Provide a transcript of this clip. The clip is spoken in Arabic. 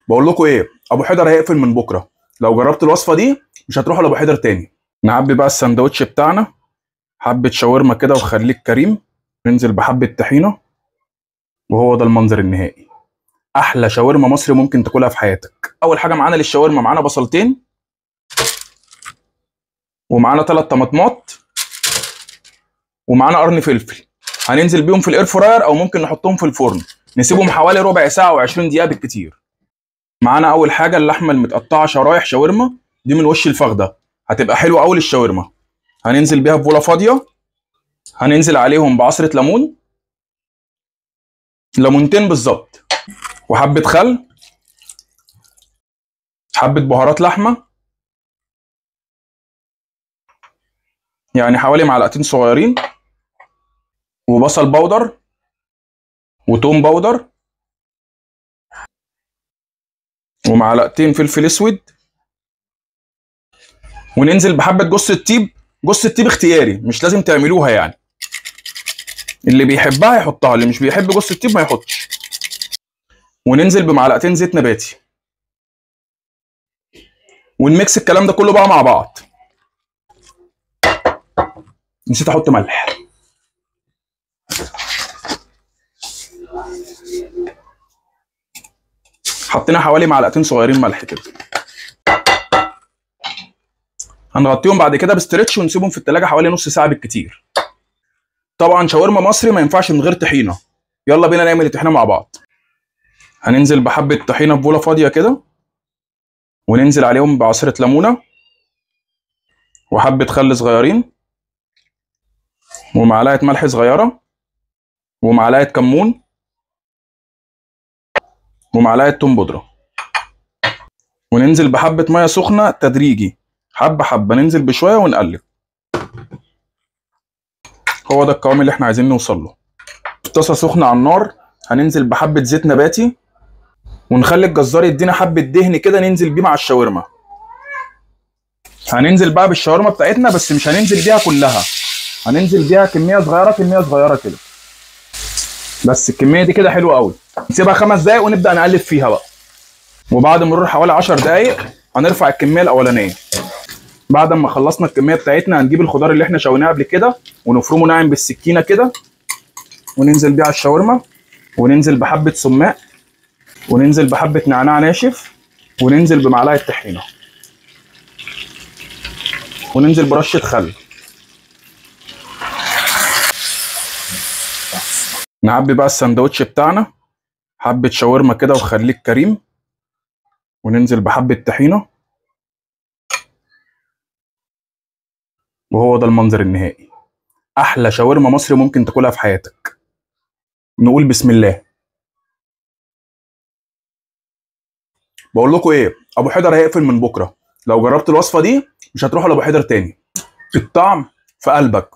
بقول لكم ايه، ابو حيدر هيقفل من بكره. لو جربت الوصفه دي مش هتروحوا لابو حيدر تاني. نعبي بقى السندوتش بتاعنا حبه شاورما كده وخليك كريم. ننزل بحبه طحينه، وهو ده المنظر النهائي. احلى شاورما مصري ممكن تاكلها في حياتك. اول حاجه معانا للشاورما معانا بصلتين، ومعانا 3 طماطمات، ومعانا قرن فلفل. هننزل بيهم في الاير فراير او ممكن نحطهم في الفرن، نسيبهم حوالي ربع ساعه و20 دقيقه بالكتير. معانا اول حاجه اللحمه المتقطعه شرايح شاورما، دي من وش الفخده، هتبقى حلوه قوي للشاورما. هننزل بيها في بوله فاضيه، هننزل عليهم بعصره ليمون، ليمونتين بالظبط، وحبه خل، حبه بهارات لحمه، يعني حوالي معلقتين صغيرين، وبصل بودر، وتوم بودر، ومعلقتين فلفل اسود. وننزل بحبه جوز الطيب. جوز الطيب اختياري، مش لازم تعملوها يعني، اللي بيحبها يحطها، اللي مش بيحب جوز الطيب ما يحطش. وننزل بمعلقتين زيت نباتي، ونميكس الكلام ده كله بقى مع بعض. نسيت احط ملح. حطينا حوالي معلقتين صغيرين ملح كده. هنغطيهم بعد كده بستريتش ونسيبهم في التلاجة حوالي نص ساعة بالكتير. طبعا شاورما مصري ما ينفعش من غير طحينة. يلا بينا نعمل الطحينة مع بعض. هننزل بحبة طحينة في بولة فاضية كده، وننزل عليهم بعصرة ليمونة، وحبة خل صغيرين، ومعلقة ملح صغيرة، ومعلقة كمون، ومعلقة توم بودرة. وننزل بحبة مية سخنة تدريجي، حبة حبة ننزل بشوية ونقلب. هو ده القوام اللي احنا عايزين نوصل له. في طاسة سخنة على النار هننزل بحبة زيت نباتي، ونخلي الجزار يدينا حبة دهن كده ننزل بيه مع الشاورما. هننزل بقى بالشاورما بتاعتنا، بس مش هننزل بيها كلها، هننزل بيها كمية صغيرة كمية صغيرة كده. بس الكمية دي كده حلوة قوي. نسيبها 5 دقايق ونبدأ نقلب فيها بقى. وبعد مرور حوالي 10 دقايق هنرفع الكمية الأولانية. بعد ما خلصنا الكمية بتاعتنا هنجيب الخضار اللي احنا شويناه قبل كده ونفرمه ناعم بالسكينة كده، وننزل بيه على الشاورما. وننزل بحبة سماق، وننزل بحبة نعناع ناشف، وننزل بمعلقة طحينة، وننزل برشة خل. نعبي بقى السندوتش بتاعنا حبة شاورما كده وخليك كريم، وننزل بحبة طحينة، وهو ده المنظر النهائي. أحلى شاورما مصري ممكن تاكلها في حياتك. نقول بسم الله. بقول لكم ايه، ابو حيدر هيقفل من بكره. لو جربت الوصفه دي مش هتروحوا لابو حيدر تاني. الطعم في قلبك،